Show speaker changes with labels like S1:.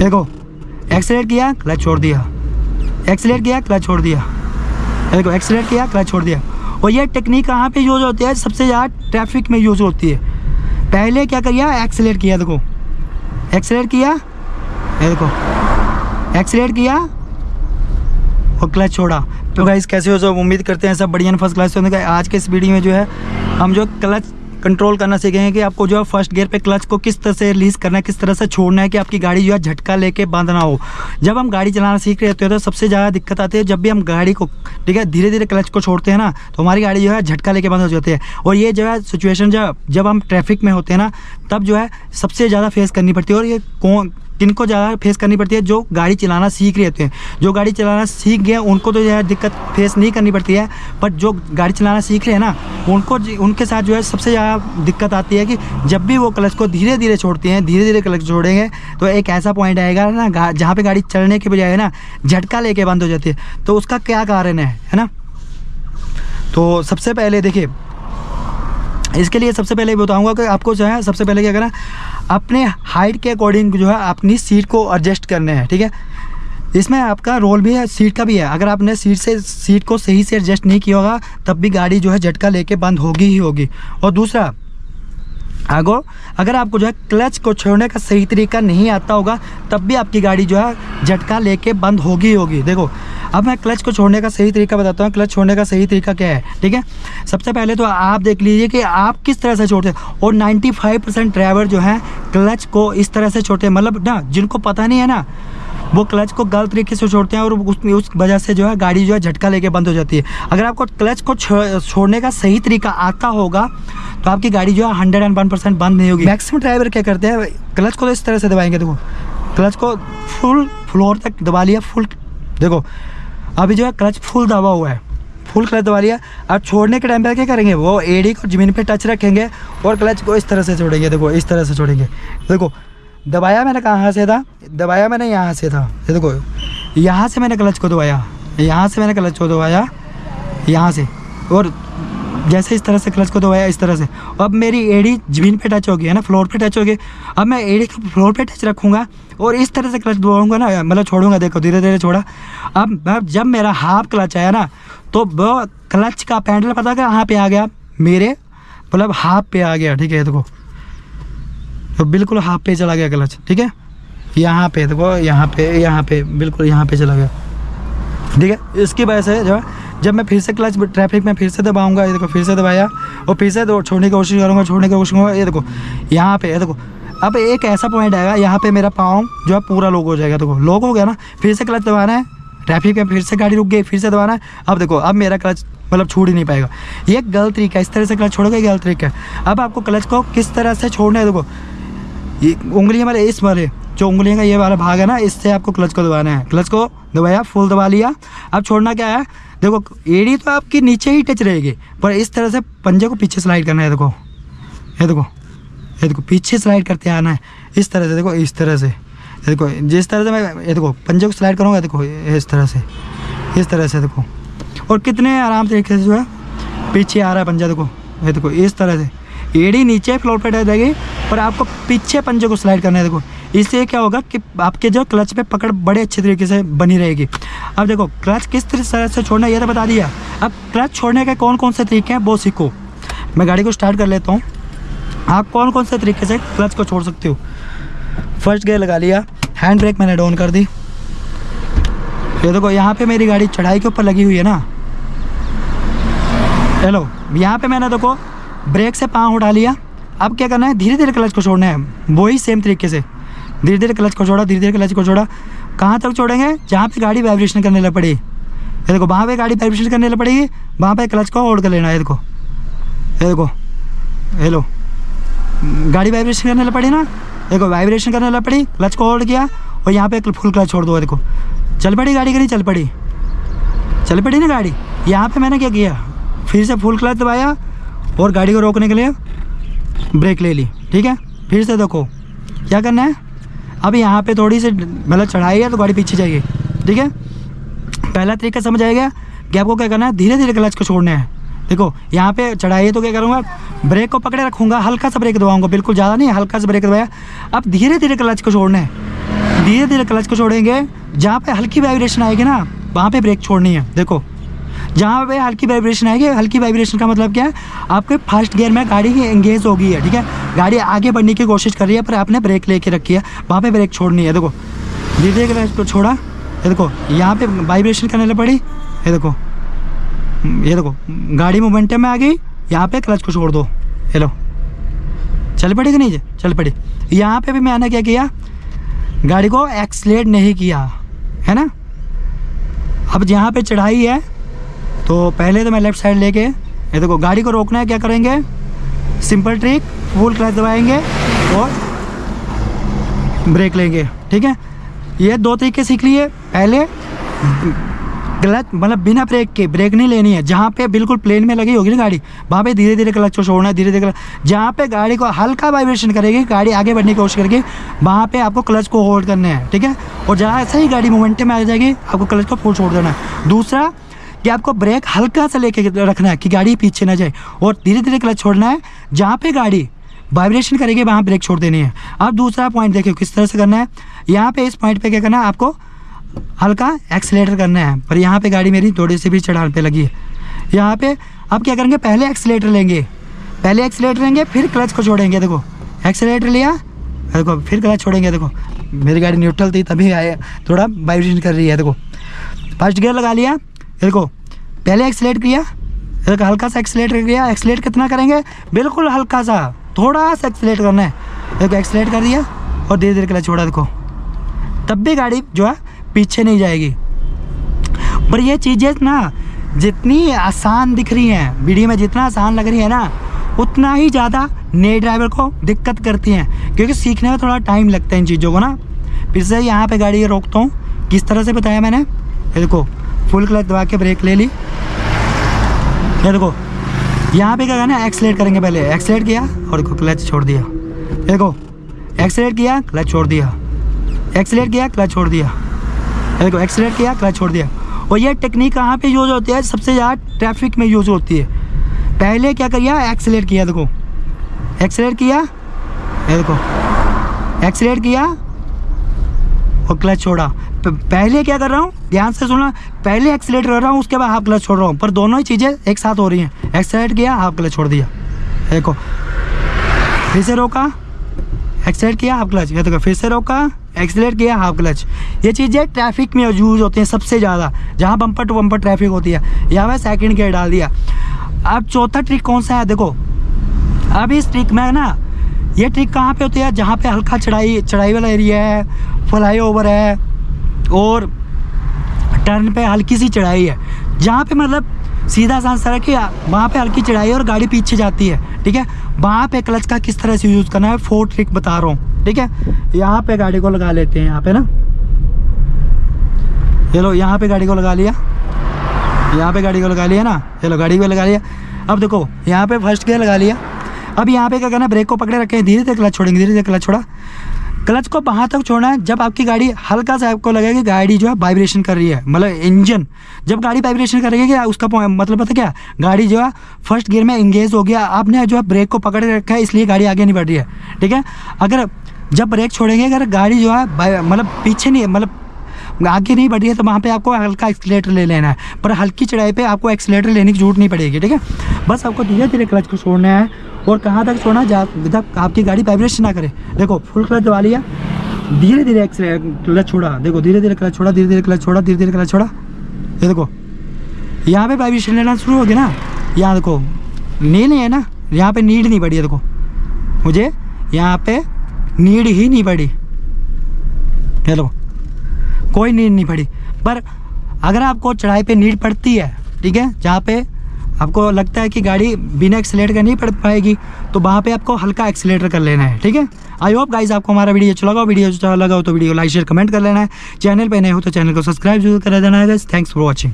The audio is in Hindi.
S1: देखो एक्सीलेट किया, क्लच छोड़ दिया, एक्सीलेट किया, क्लच छोड़ दिया, देखो एक्सीलेट किया, क्लच छोड़ दिया। और ये टेक्निक कहाँ पे यूज़ होती है? सबसे ज़्यादा ट्रैफिक में यूज़ होती है। पहले क्या किया, एक्सीलेट किया, देखो एक्सीलेट किया, देखो एक्सीलेट किया और क्लच छोड़ा। तो गाइस कैसे हो सब, उम्मीद करते हैं सब बढ़िया फर्स्ट क्लास होने का। आज के इस वीडियो में जो है हम जो क्लच कंट्रोल करना सीखेंगे कि आपको जो है फर्स्ट गियर पे क्लच को किस तरह से रिलीज़ करना है, किस तरह से छोड़ना है कि आपकी गाड़ी जो है झटका लेके बंद ना हो। जब हम गाड़ी चलाना सीख रहे होते हैं तो सबसे ज़्यादा दिक्कत आती है जब भी हम गाड़ी को, ठीक है, धीरे धीरे क्लच को छोड़ते हैं ना, तो हमारी गाड़ी जो है झटका लेके बंद हो जाती है। और ये जो है सिचुएशन जब हम ट्रैफिक में होते हैं ना, तब जो है सबसे ज़्यादा फेस करनी पड़ती है। और ये किनको ज़्यादा फेस करनी पड़ती है? जो गाड़ी चलाना सीख रहे होते हैं। जो गाड़ी चलाना सीख गए उनको तो जो है दिक्कत फेस नहीं करनी पड़ती है, बट जो गाड़ी चलाना सीख रहे हैं ना, उनके साथ जो है सबसे ज़्यादा दिक्कत आती है कि जब भी वो क्लच को धीरे धीरे छोड़ते हैं, धीरे धीरे क्लच छोड़ेंगे तो एक ऐसा पॉइंट आएगा ना जहाँ पे गाड़ी चलने के बजाय ना झटका लेके बंद हो जाती है। तो उसका क्या कारण है ना? तो सबसे पहले देखिए, इसके लिए सबसे पहले बताऊंगा कि आपको जो है सबसे पहले क्या करना, अपने हाइट के अकॉर्डिंग जो है अपनी सीट को एडजस्ट करने हैं, ठीक है। इसमें आपका रोल भी है, सीट का भी है। अगर आपने सीट को सही से एडजस्ट नहीं किया होगा तब भी गाड़ी जो है झटका लेके बंद होगी ही होगी। और दूसरा, अगर आपको जो है क्लच को छोड़ने का सही तरीका नहीं आता होगा तब भी आपकी गाड़ी जो है झटका लेके बंद होगी ही होगी। देखो अब मैं क्लच को छोड़ने का सही तरीका बताता हूँ। क्लच छोड़ने का सही तरीका क्या है, ठीक है। सबसे पहले तो आप देख लीजिए कि आप किस तरह से छोड़ते हैं। और 95% ड्राइवर जो है क्लच को इस तरह से छोड़ते हैं, मतलब ना जिनको पता नहीं है ना, वो क्लच को गलत तरीके से छोड़ते हैं और उस वजह से जो है गाड़ी जो है झटका लेके बंद हो जाती है। अगर आपको क्लच को छोड़ने का सही तरीका आता होगा तो आपकी गाड़ी जो है 101% बंद नहीं होगी। मैक्सिमम ड्राइवर क्या करते हैं, क्लच को तो इस तरह से दबाएंगे, देखो क्लच को फुल फ्लोर तक दबा लिया, फुल, देखो अभी जो है क्लच फुल दबा हुआ है, फुल क्लच दबा लिया। अब छोड़ने के टाइम पर क्या करेंगे, वो एड़ी को ज़मीन पे टच रखेंगे और क्लच को इस तरह से छोड़ेंगे, देखो इस तरह से छोड़ेंगे। देखो दबाया मैंने कहाँ से था, दबाया मैंने यहाँ से था, देखो यहाँ से मैंने क्लच को दबाया, यहाँ से मैंने क्लच को दबाया, यहाँ से, और जैसे इस तरह से क्लच को दबाया इस तरह से। अब मेरी एड़ी ज़मीन पे टच होगी है ना, फ्लोर पे टच होगी। अब मैं एड़ी को फ्लोर पे टच रखूँगा और इस तरह से क्लच दबाऊँगा ना, मतलब छोड़ूंगा, देखो धीरे धीरे छोड़ा। अब जब मेरा हाफ क्लच आया ना तो वो क्लच का पैडल पता कहाँ पे आ गया, मेरे मतलब हाफ पे आ गया, ठीक है। देखो तो बिल्कुल हाफ पे चला गया क्लच, ठीक है। यहाँ पे देखो, यहाँ पे बिल्कुल यहाँ पे चला गया, ठीक है। इसकी वजह से जो है जब मैं फिर से क्लच ट्रैफिक में फिर से दबाऊंगा, ये देखो फिर से दबाया और फिर से छोड़ने की कोशिश करूँगा, ये देखो यहाँ पे, ये देखो अब एक ऐसा पॉइंट आएगा यहाँ पे मेरा पाँव जो है पूरा लॉक हो जाएगा। देखो लॉक हो गया ना, फिर से क्लच दबाना है, ट्रैफिक में फिर से गाड़ी रुक गई, फिर से दबाना है। अब देखो अब मेरा क्लच मतलब छूट ही नहीं पाएगा। ये गलत तरीका है, इस तरह से क्लच छोड़ोगे गलत तरीका है। अब आपको क्लच को किस तरह से छोड़ना है, देखो ये उंगलियाँ वाले, इस वाले जो उंगलियों का ये वाला भाग है ना, इससे आपको क्लच को दबाना है। क्लच को दबाया, फुल दबा लिया। अब छोड़ना क्या है, देखो एड़ी तो आपकी नीचे ही टच रहेगी, पर इस तरह से पंजे को पीछे स्लाइड करना है। देखो ये देखो, ये देखो पीछे स्लाइड करते आना है इस तरह से, देखो इस तरह से, देखो जिस तरह से मैं ये देखो पंजे को स्लाइड करूँगा, देखो इस तरह से देखो। और कितने आराम तरीके से जो है पीछे आ रहा है पंजा, देखो ये देखो इस तरह से। एड़ी नीचे फ्लोर पे टच रहेगी पर आपको पीछे पंजे को स्लाइड करना है। देखो इससे क्या होगा कि आपके जो क्लच पे पकड़ बड़े अच्छे तरीके से बनी रहेगी। अब देखो क्लच किस तरह से छोड़ना है ये तो बता दिया। अब क्लच छोड़ने के कौन कौन से तरीके हैं वो सीखो। मैं गाड़ी को स्टार्ट कर लेता हूँ, आप कौन कौन से तरीके से क्लच को छोड़ सकते हो। फर्स्ट गियर लगा लिया, हैंड ब्रेक मैंने डाउन कर दी। ये देखो यहाँ पे मेरी गाड़ी चढ़ाई के ऊपर लगी हुई है ना, हेलो, यहाँ पे मैंने देखो ब्रेक से पाँव उठा लिया। अब क्या करना है, धीरे धीरे क्लच को छोड़ना है, वही सेम तरीके से धीरे धीरे क्लच को छोड़ा, धीरे धीरे क्लच को छोड़ा। कहाँ तक छोड़ेंगे, जहाँ पे गाड़ी वाइब्रेशन करने लग पड़ी, ये देखो वहाँ पे गाड़ी वाइब्रेशन करने लग पड़ेगी, वहाँ पे क्लच को होल्ड कर लेना है। देखो ये देखो, हेलो, गाड़ी वाइब्रेशन करने लग पड़ी ना, देखो वाइब्रेशन करने लग पड़ी, क्लच को होल्ड किया और यहाँ पे फुल क्लच छोड़ दो। देखो चल पड़ी गाड़ी, कहीं चल पड़ी ना गाड़ी। यहाँ पे मैंने क्या किया, फिर से फुल क्लच दबाया और गाड़ी को रोकने के लिए ब्रेक ले ली, ठीक है। फिर से देखो क्या करना है, अब यहाँ पे थोड़ी सी मतलब चढ़ाई है तो गाड़ी पीछे जाएगी, ठीक है। पहला तरीका समझ आएगा कि आपको क्या करना है, धीरे धीरे क्लच को छोड़ना है। देखो यहाँ पे चढ़ाई है तो क्या करूँगा, ब्रेक को पकड़े रखूँगा, हल्का सा ब्रेक दबाऊँगा, बिल्कुल ज़्यादा नहीं, हल्का सा ब्रेक दबाया। अब धीरे धीरे क्लच को छोड़ना है, धीरे धीरे क्लच को छोड़ेंगे, जहाँ पे हल्की वाइब्रेशन आएगी ना वहाँ पे ब्रेक छोड़नी है। देखो जहाँ पे हल्की वाइब्रेशन आएगी, हल्की वाइब्रेशन का मतलब क्या है, आपके फर्स्ट गियर में गाड़ी एंगेज हो गई है, ठीक है, गाड़ी आगे बढ़ने की कोशिश कर रही है पर आपने ब्रेक लेके रखी है, वहाँ पे ब्रेक छोड़नी है। देखो धीरे धीरे क्लच को छोड़ा, ये देखो यहाँ पे वाइब्रेशन करने लग पड़ी, ये देखो गाड़ी मोमेंटम में आ गई, यहाँ पे क्लच को छोड़ दो, ये लो चल पड़ी कि नहीं चल पड़ी। यहाँ पे भी मैंने क्या किया, गाड़ी को एक्सलेट नहीं किया है ना। अब यहाँ पे चढ़ाई है तो पहले तो मैं लेफ़्ट साइड लेके, ये देखो गाड़ी को रोकना है, क्या करेंगे, सिंपल ट्रिक, फुल क्लच दबाएंगे और ब्रेक लेंगे, ठीक है। ये 2 तरीके सीख लिए। पहले क्लच मतलब बिना ब्रेक के, ब्रेक नहीं लेनी है, जहाँ पे बिल्कुल प्लेन में लगी होगी ना गाड़ी वहाँ पे धीरे धीरे क्लच को छोड़ना है, धीरे धीरे जहाँ पे गाड़ी को हल्का वाइब्रेशन करेगी, गाड़ी आगे बढ़ने की कोशिश करेगी, वहाँ पे आपको क्लच को होल्ड करना है, ठीक है। और जहाँ ऐसे ही गाड़ी मोमेंटम में आ जाएगी आपको क्लच को फुल छोड़ देना है। दूसरा कि आपको ब्रेक हल्का सा लेके रखना है कि गाड़ी पीछे ना जाए, और धीरे धीरे क्लच छोड़ना है, जहाँ पे गाड़ी वाइब्रेशन करेगी वहाँ ब्रेक छोड़ देनी है। अब दूसरा पॉइंट देखिए किस तरह से करना है, यहाँ पे इस पॉइंट पे क्या करना है, आपको हल्का एक्सीलेटर करना है, पर यहाँ पे गाड़ी मेरी थोड़ी सी भी चढ़ान पे लगी है। यहाँ पे अब क्या करेंगे, पहले एक्सीलेटर लेंगे, फिर क्लच को छोड़ेंगे। देखो एक्सीलेटर लिया, देखो फिर क्लच छोड़ेंगे। देखो मेरी गाड़ी न्यूट्रल थी तभी आया, थोड़ा वाइब्रेशन कर रही है। देखो फर्स्ट गियर लगा लिया, देखो पहले एक्सीलेट किया, देखो हल्का सा एक्सीलेट किया। एक्सीलेट कितना करेंगे, बिल्कुल हल्का सा, थोड़ा सा एक्सीलेट करना है। देखो एक्सीलेट कर दिया और धीरे धीरे क्लच छोड़ा, देखो तब भी गाड़ी जो है पीछे नहीं जाएगी। पर ये चीज़ें ना जितनी आसान दिख रही हैं वीडियो में, जितना आसान लग रही है ना, उतना ही ज़्यादा नए ड्राइवर को दिक्कत करती हैं, क्योंकि सीखने में थोड़ा टाइम लगता है इन चीज़ों को ना। फिर से यहाँ पे गाड़ी रोकता हूँ, किस तरह से बताया मैंने, ये देखो फुल क्लच दबा के ब्रेक ले ली, ये देखो यहाँ पे क्या करना है, एक्सीलेट करेंगे, पहले एक्सीलेट किया और देखो क्लच छोड़ दिया, देखो एक्सीलेट किया क्लच छोड़ दिया, एक्सीलेट किया क्लच छोड़ दिया, देखो एक्सीलेट किया क्लच छोड़ दिया। और ये टेक्निक कहाँ पे यूज़ होती है, सबसे ज़्यादा ट्रैफिक में यूज़ होती है। पहले क्या किया, एक्सीलेट किया, देखो एक्सीलेट किया, ये देखो एक्सीलेट किया और क्लच छोड़ा। पहले क्या कर रहा हूँ, ध्यान से सुनना, पहले एक्सीलेट कर रहा हूँ, उसके बाद हाफ क्लच छोड़ रहा हूँ, पर दोनों ही चीज़ें एक साथ हो रही हैं। एक्सीलेट किया, हाफ क्लच छोड़ दिया, देखो फिर से रोका, एक्सीलेट किया, हाफ क्लच, ये देखो फिर से रोका, एक्सीलेट किया, हाफ क्लच। ये चीज़ें ट्रैफिक में यूज़ होती हैं सबसे ज़्यादा, जहाँ बम्पर टू बम्पर ट्रैफिक होती है। यहाँ पे सेकंड गियर डाल दिया। अब चौथा ट्रिक कौन सा है, देखो अब इस ट्रिक में ना, ये ट्रिक कहाँ पे होती है, जहाँ पे हल्का चढ़ाई वाला एरिया है, फ्लाई ओवर है और टर्न पे हल्की सी चढ़ाई है, जहाँ पे मतलब सीधा सा सड़क है, वहाँ पे हल्की चढ़ाई है और गाड़ी पीछे जाती है, ठीक है। वहाँ पे क्लच का किस तरह से यूज़ करना है, 4 ट्रिक बता रहा हूँ, ठीक है। यहाँ पे गाड़ी को लगा लेते हैं, यहाँ पे ना, चलो यहाँ पे गाड़ी को लगा लिया, यहाँ पे गाड़ी को लगा लिया ना, चलो गाड़ी को लगा लिया। अब देखो यहाँ पे फर्स्ट गियर लगा लिया। अब यहाँ पे क्या करना है, ब्रेक को पकड़े रखें, धीरे धीरे क्लच छोड़ेंगे, धीरे धीरे क्लच छोड़ा। क्लच को वहाँ तक छोड़ना है जब आपकी गाड़ी हल्का सा आपको लगेगा कि गाड़ी जो है वाइब्रेशन कर रही है, मतलब इंजन जब गाड़ी वाइब्रेशन करेगी, क्या उसका मतलब पता क्या, गाड़ी जो है फर्स्ट गियर में इंगेज हो गया, आपने जो है ब्रेक को पकड़ रखा है, इसलिए गाड़ी आगे नहीं बढ़ रही है, ठीक है। अगर जब ब्रेक छोड़ेंगे, अगर गाड़ी जो है मतलब पीछे नहीं, मतलब आगे नहीं बढ़ रही है, तो वहाँ पे आपको हल्का एक्सीलेटर ले लेना है, पर हल्की चढ़ाई पे आपको एक्सीलेटर लेने की जरूरत नहीं पड़ेगी, ठीक है। बस आपको धीरे धीरे क्लच को छोड़ना है, और कहाँ तक छोड़ना, जब आपकी गाड़ी वाइब्रेशन ना करे। देखो फुल क्लच दबा लिया, धीरे धीरे क्लच छोड़ा, देखो धीरे धीरे क्लच छोड़ा, धीरे धीरे क्लच छोड़ा, धीरे धीरे क्लच छोड़ा, ये देखो यहाँ पे वाइब्रेशन लेना शुरू हो गया ना। यहाँ देखो नहीं है ना, यहाँ पे नीड नहीं पड़ी है, देखो मुझे यहाँ पे नीड ही नहीं पड़ी, हेलो कोई नीड नहीं पड़ी। पर अगर आपको चढ़ाई पे नीड पड़ती है, ठीक है, जहाँ पे आपको लगता है कि गाड़ी बिना एक्सीलेटर का नहीं पड़ पाएगी, तो वहाँ पे आपको हल्का एक्सीलेटर कर लेना है, ठीक है। आई होप गाइस आपको हमारा वीडियो अच्छा लगा, वीडियो अच्छा लगा हो तो वीडियो लाइक शेयर कमेंट कर लेना है। चैनल पे नए हो तो चैनल को सब्सक्राइब जरूर कर देना है गाइस। Thanks for watching.